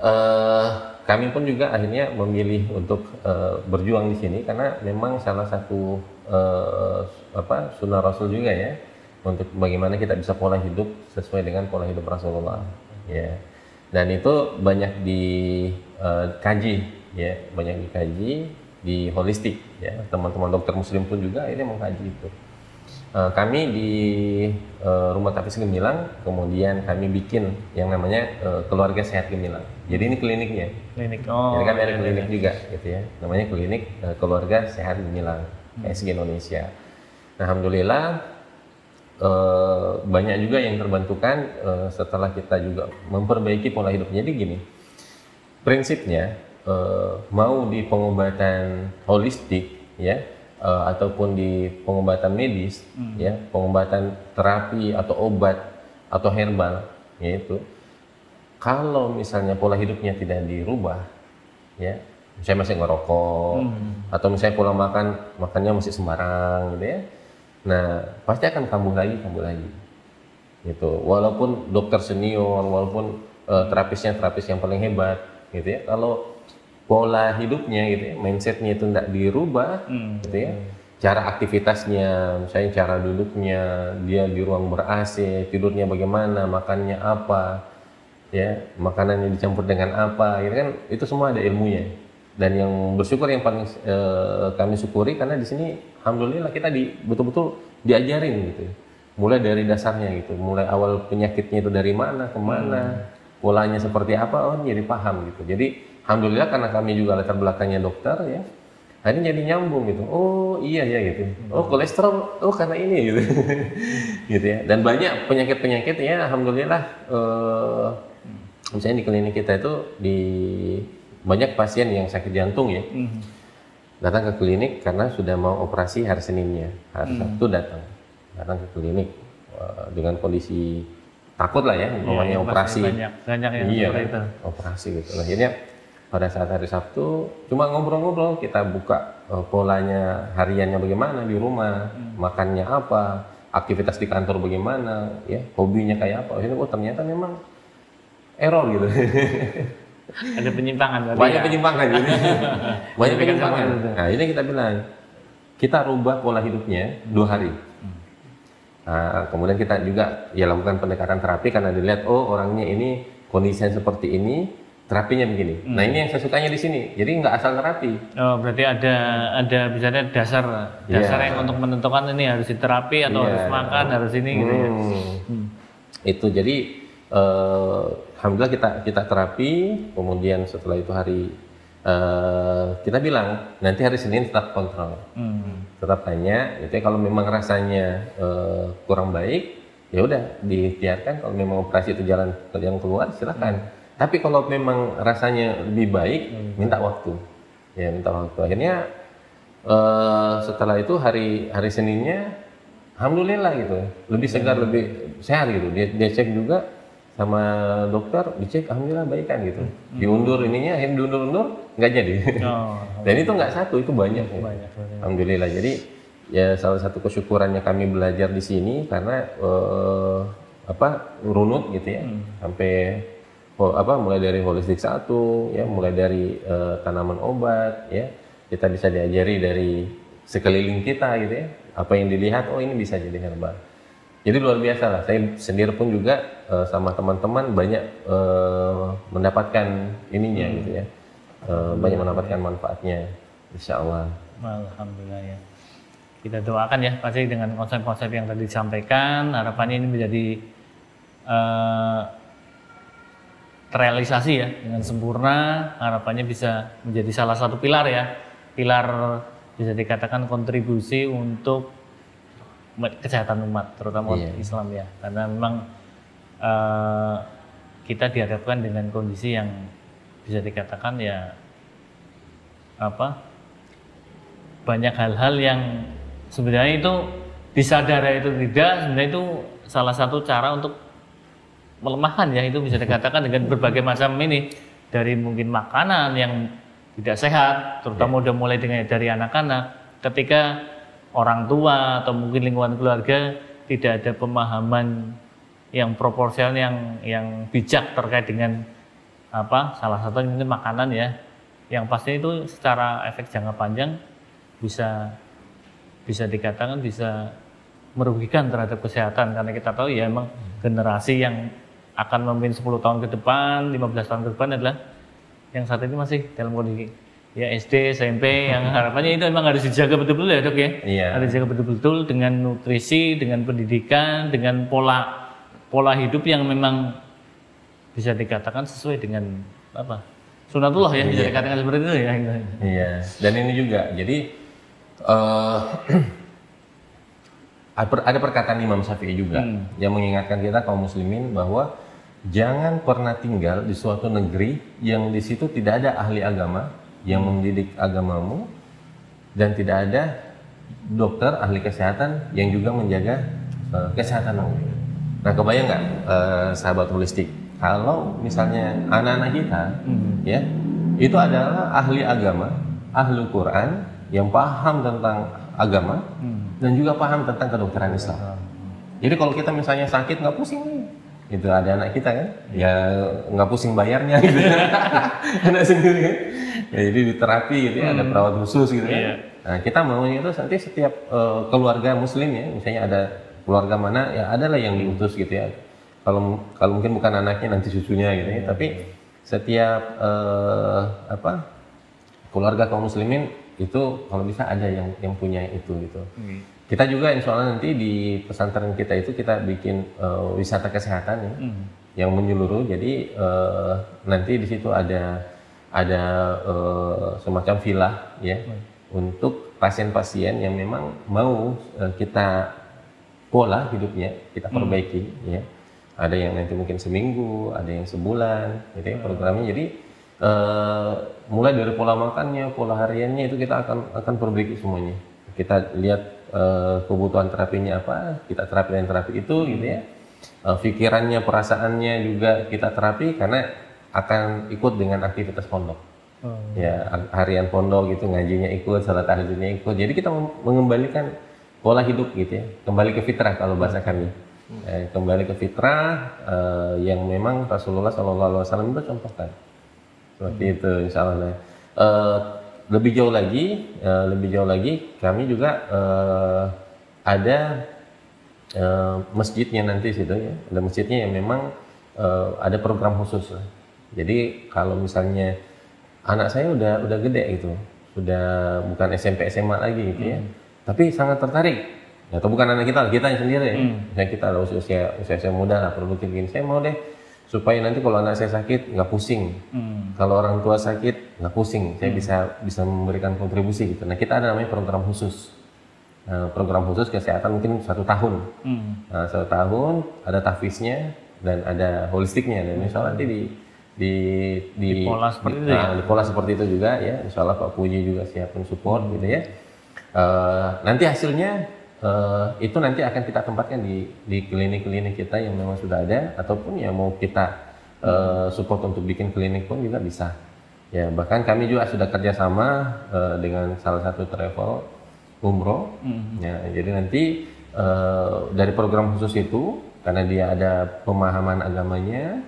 Eh, Kami pun juga akhirnya memilih untuk berjuang di sini karena memang salah satu sunnah Rasul juga ya, untuk bagaimana kita bisa pola hidup sesuai dengan pola hidup Rasulullah ya. Dan itu banyak dikaji ya, banyak dikaji di holistik ya. Teman-teman dokter muslim pun juga akhirnya mengkaji itu. Kami di Rumah Tafis Gemilang, kemudian kami bikin yang namanya Keluarga Sehat Gemilang. Jadi ini kliniknya. Klinik. Jadi kan ada klinik juga gitu ya. Namanya Klinik Keluarga Sehat Gemilang, KSG Indonesia. Nah, alhamdulillah banyak juga yang terbantukan setelah kita juga memperbaiki pola hidup. Jadi gini, prinsipnya mau di pengobatan holistik ya, ataupun di pengobatan medis ya, pengobatan terapi atau obat atau herbal, yaitu kalau misalnya pola hidupnya tidak dirubah ya, misalnya masih ngerokok atau misalnya pola makannya masih sembarang gitu ya, nah pasti akan kambuh lagi gitu. Walaupun dokter senior, walaupun terapisnya terapis yang paling hebat gitu ya, kalau pola hidupnya gitu ya, mindsetnya itu tidak dirubah gitu ya, cara aktivitasnya, misalnya cara duduknya, dia di ruang ber-AC, tidurnya bagaimana, makannya apa ya, makanannya dicampur dengan apa gitu kan, itu semua ada ilmunya. Dan yang bersyukur, yang paling kami syukuri, karena di sini alhamdulillah kita betul-betul diajarin gitu, mulai dari dasarnya gitu, mulai awal penyakitnya itu dari mana kemana, polanya seperti apa, oh jadi paham gitu. Jadi alhamdulillah karena kami juga latar belakangnya dokter ya, akhirnya jadi nyambung gitu. Oh iya ya gitu. Oh kolesterol, oh karena ini gitu, gitu ya. Dan banyak penyakit ya, alhamdulillah. Misalnya di klinik kita itu banyak pasien yang sakit jantung ya, datang ke klinik karena sudah mau operasi hari Seninnya, hari Sabtu datang ke klinik dengan kondisi takut lah ya, namanya operasi. Banyak yang seperti itu. Operasi gitu. Akhirnya pada saat hari Sabtu cuma ngobrol-ngobrol, kita buka polanya hariannya bagaimana di rumah, makannya apa, aktivitas di kantor bagaimana, ya hobinya kayak apa. Akhirnya ternyata memang error gitu. Ada penyimpangan. Banyak penyimpangan gitu. Banyak penyimpangan. Nah ini kita bilang, kita rubah pola hidupnya 2 hari. Nah, kemudian kita juga ya lakukan pendekatan terapi karena dilihat, oh orangnya ini kondisinya seperti ini, terapinya begini. Nah ini yang saya sukanya di sini. Jadi nggak asal terapi. Oh berarti ada misalnya dasar yang untuk menentukan ini harus diterapi atau harus makan, harus ini gitu ya. Itu jadi alhamdulillah kita terapi, kemudian setelah itu hari kita bilang nanti hari Senin tetap kontrol, tetap tanya. Gitu ya, kalau memang rasanya kurang baik, ya udah diikhtiarkan. Kalau memang operasi itu jalan keluar, silakan. Tapi kalau memang rasanya lebih baik, minta waktu. Ya minta waktu. Akhirnya setelah itu hari Seninnya, alhamdulillah gitu, lebih segar, lebih sehat gitu. Dia cek juga sama dokter, dicek alhamdulillah baik kan gitu. Diundur ininya, akhirnya diundur nggak jadi. Dan itu nggak satu, itu banyak. Alhamdulillah. Jadi ya salah satu kesyukurannya kami belajar di sini karena runut gitu ya, sampai mulai dari holistik 1 ya, mulai dari tanaman obat ya, kita bisa diajari dari sekeliling kita gitu ya, apa yang dilihat, oh ini bisa jadi herbal. Jadi luar biasa lah, saya sendiri pun juga sama teman-teman banyak mendapatkan ininya gitu ya, banyak mendapatkan manfaatnya, insya Allah. Alhamdulillah ya. Kita doakan ya, pasti dengan konsep-konsep yang tadi disampaikan, harapannya ini menjadi terrealisasi ya dengan sempurna. Harapannya bisa menjadi salah satu pilar ya, pilar bisa dikatakan kontribusi untuk kesehatan umat, terutama Islam ya, karena memang kita dihadapkan dengan kondisi yang bisa dikatakan ya banyak hal-hal yang sebenarnya itu disadari itu tidak, sebenarnya itu salah satu cara untuk melemahkan ya, itu bisa dikatakan dengan berbagai macam ini, dari mungkin makanan yang tidak sehat, terutama udah mulai dari anak-anak, ketika orang tua atau mungkin lingkungan keluarga tidak ada pemahaman yang proporsional, yang bijak terkait dengan salah satunya mungkin makanan ya, yang pasti itu secara efek jangka panjang bisa dikatakan bisa merugikan terhadap kesehatan, karena kita tahu ya emang generasi yang akan memimpin 10 tahun ke depan, 15 tahun ke depan adalah yang saat ini masih dalam kondisi ya SD, SMP, yang harapannya itu memang harus dijaga betul-betul ya dok ya. Iya. Harus dijaga betul-betul dengan nutrisi, dengan pendidikan, dengan pola hidup yang memang bisa dikatakan sesuai dengan sunatullah ya, bisa dikatakan seperti itu ya. Iya. Dan ini juga, jadi ada perkataan Imam Syafi'i juga yang mengingatkan kita kaum muslimin bahwa jangan pernah tinggal di suatu negeri yang di situ tidak ada ahli agama yang mendidik agamamu dan tidak ada dokter ahli kesehatan yang juga menjaga kesehatanmu. Nah, kebayang nggak sahabat holistik, kalau misalnya anak-anak kita ya itu adalah ahli agama, ahli Quran yang paham tentang agama dan juga paham tentang kedokteran Islam. Jadi kalau kita misalnya sakit nggak pusing nih, itu ada anak kita kan, ya nggak pusing bayarnya gitu, anak sendiri kan. Ya, jadi di terapi gitu ya, ada perawat khusus gitu ya. Nah, kita maunya itu nanti setiap keluarga muslim ya, misalnya ada keluarga mana ya adalah yang diutus gitu ya. Kalau mungkin bukan anaknya nanti cucunya gitu ya, tapi setiap keluarga kaum muslimin itu kalau bisa ada yang punya itu gitu. Kita juga insya Allah nanti di pesantren kita itu kita bikin wisata kesehatan ya, yang menyeluruh. Jadi nanti di situ ada semacam villa ya untuk pasien-pasien yang memang mau kita pola hidupnya kita perbaiki ya. Ada yang nanti mungkin seminggu, ada yang sebulan, gitu ya programnya. Jadi mulai dari pola makannya, pola hariannya itu kita akan perbaiki semuanya. Kita lihat kebutuhan terapinya apa, kita terapi dan terapi itu gitu ya. Pikirannya, perasaannya juga kita terapi karena akan ikut dengan aktivitas pondok. Ya, harian pondok gitu, ngajinya ikut, salat tahajudnya ikut. Jadi kita mengembalikan pola hidup gitu ya, kembali ke fitrah kalau bahasa kami. Kembali ke fitrah yang memang Rasulullah SAW itu contohkan. Seperti itu insya Allah. Lebih jauh lagi kami juga ada masjidnya nanti situ ya. Ada masjidnya yang memang ada program khusus. Jadi kalau misalnya anak saya udah gede gitu, sudah bukan SMP SMA lagi gitu ya, tapi sangat tertarik. Atau bukan anak kita yang sendiri ya. Misalnya kita usia muda lah, produktif gini, saya mau deh supaya nanti kalau anak saya sakit nggak pusing, kalau orang tua sakit nggak pusing, saya bisa memberikan kontribusi gitu. Nah, kita ada namanya program khusus, program khusus kesehatan mungkin 1 tahun. Nah, 1 tahun ada tahfiznya dan ada holistiknya, dan insya Allah nanti di pola seperti itu ya? Di pola seperti itu juga ya. Insya Allah Pak Puji juga siap mensupport gitu ya. Nanti hasilnya itu nanti akan kita tempatkan di klinik-klinik kita yang memang sudah ada, ataupun yang mau kita support untuk bikin klinik pun juga bisa. Ya, bahkan kami juga sudah kerjasama dengan salah satu travel umroh. Ya, jadi nanti dari program khusus itu, karena dia ada pemahaman agamanya,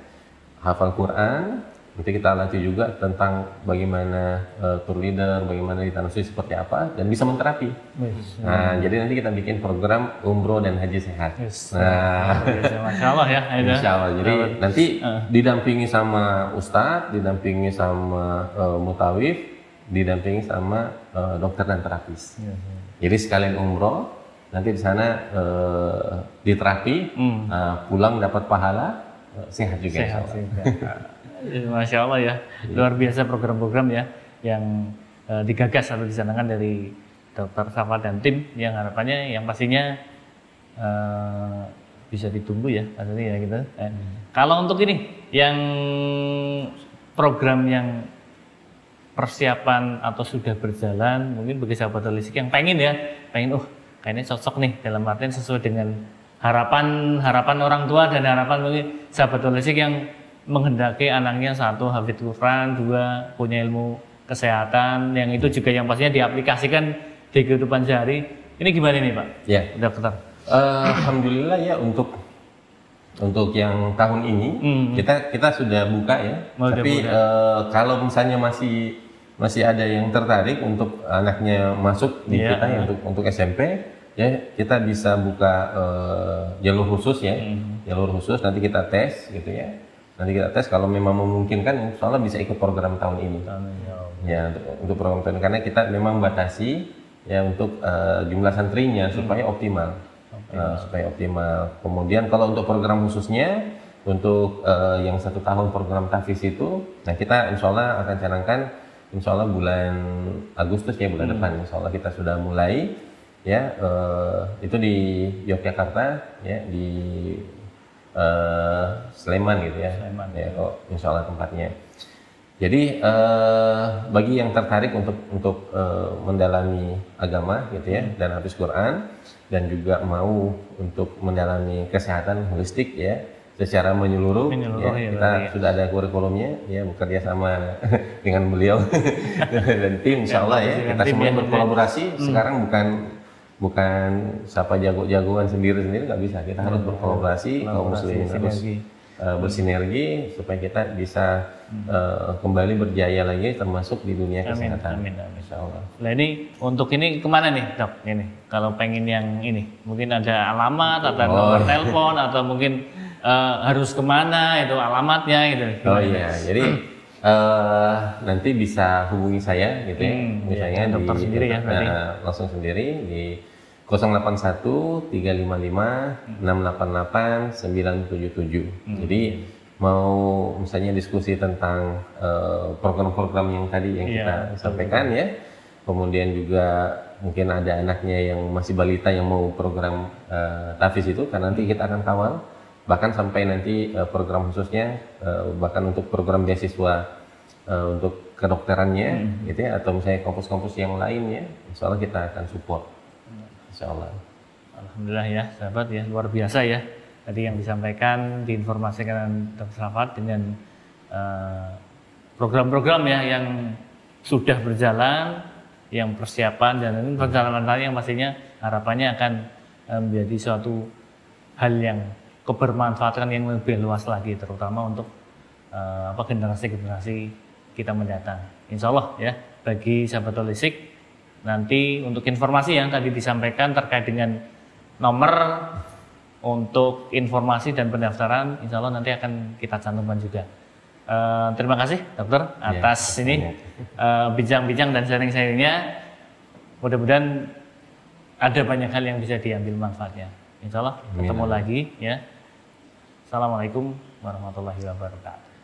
hafal Quran, nanti kita latih juga tentang bagaimana tour leader, bagaimana di tanah suci seperti apa, dan bisa menterapi. Nah, jadi nanti kita bikin program umroh dan haji sehat. Nah, Masya Allah ya. Insya Allah. Jadi nanti didampingi sama ustadz, didampingi sama mutawif, didampingi sama dokter dan terapis. Jadi sekalian umroh, nanti di sana diterapi, pulang dapat pahala, sehat juga. Masya Allah ya, luar biasa program-program ya yang digagas atau dicanangkan dari Dr. Safa dan tim, yang harapannya yang pastinya bisa ditunggu ya pastinya ya gitu. Kalau untuk ini yang program yang persiapan atau sudah berjalan, mungkin bagi sahabat holistik yang pengen kayaknya cocok nih, dalam artian sesuai dengan harapan orang tua dan harapan mungkin sahabat holistik yang menghendaki anaknya 1 hafidz Quran, 2 punya ilmu kesehatan, yang itu juga yang pastinya diaplikasikan di kehidupan sehari. Ini gimana nih Pak? Ya, Dokter. Alhamdulillah ya, untuk untuk yang tahun ini kita sudah buka ya. Tapi kalau misalnya masih ada yang tertarik untuk anaknya masuk di kita ya, untuk SMP ya, kita bisa buka jalur khusus ya. Jalur khusus nanti kita tes gitu ya. Nanti kita tes kalau memang memungkinkan, soalnya bisa ikut program tahun ini. Ya, untuk program tahun ini, karena kita memang batasi ya untuk jumlah santrinya supaya optimal. Supaya optimal. Kemudian kalau untuk program khususnya untuk yang 1 tahun program tahfiz itu, nah kita insya Allah akan canangkan insya Allah bulan Agustus ya, bulan depan insya Allah kita sudah mulai ya, itu di Yogyakarta ya, di Sleman gitu ya, ya kok insya Allah tempatnya. Jadi bagi yang tertarik untuk mendalami agama gitu ya, dan hafiz Quran, dan juga mau untuk mendalami kesehatan holistik ya secara menyeluruh ya, kita sudah ada kurikulumnya ya, bekerja sama dengan beliau dan tim insya Allah ya, kita semuanya berkolaborasi. Sekarang bukan siapa jago-jagoan sendiri nggak bisa, kita harus berkolaborasi, kaum muslimin harus bersinergi supaya kita bisa kembali berjaya lagi termasuk di dunia kesehatan. Amin. Insya Allah. Nah ini untuk ini kemana nih dok? Ini kalau pengen yang ini mungkin ada alamat atau nomor telepon atau mungkin harus kemana itu alamatnya gitu. Oh iya, jadi nanti bisa hubungi saya gitu ya, misalnya ya, dokter sendiri ya, langsung sendiri di 081 355 688 977. Jadi mau misalnya diskusi tentang program-program yang tadi yang kita sampaikan ya, kemudian juga mungkin ada anaknya yang masih balita yang mau program tahfiz itu, karena nanti kita akan kawal bahkan sampai nanti program khususnya bahkan untuk program beasiswa untuk kedokterannya gitu ya, atau misalnya kampus-kampus yang lainnya, insya Allah kita akan support. Insya Allah. Alhamdulillah ya sahabat ya, luar biasa ya tadi yang disampaikan, diinformasikan Dr. Safat dengan program-program ya yang sudah berjalan, yang persiapan, dan ini perjalanan yang pastinya harapannya akan menjadi suatu hal yang kebermanfaatan yang lebih luas lagi, terutama untuk generasi-generasi kita mendatang. Insya Allah ya, bagi sahabat holistik, nanti untuk informasi yang tadi disampaikan terkait dengan nomor untuk informasi dan pendaftaran, insya Allah nanti akan kita cantumkan juga. Terima kasih dokter atas ini bincang-bincang dan sharing-sharingnya. Mudah-mudahan ada banyak hal yang bisa diambil manfaatnya. Insya Allah ketemu lagi ya. Assalamualaikum warahmatullahi wabarakatuh.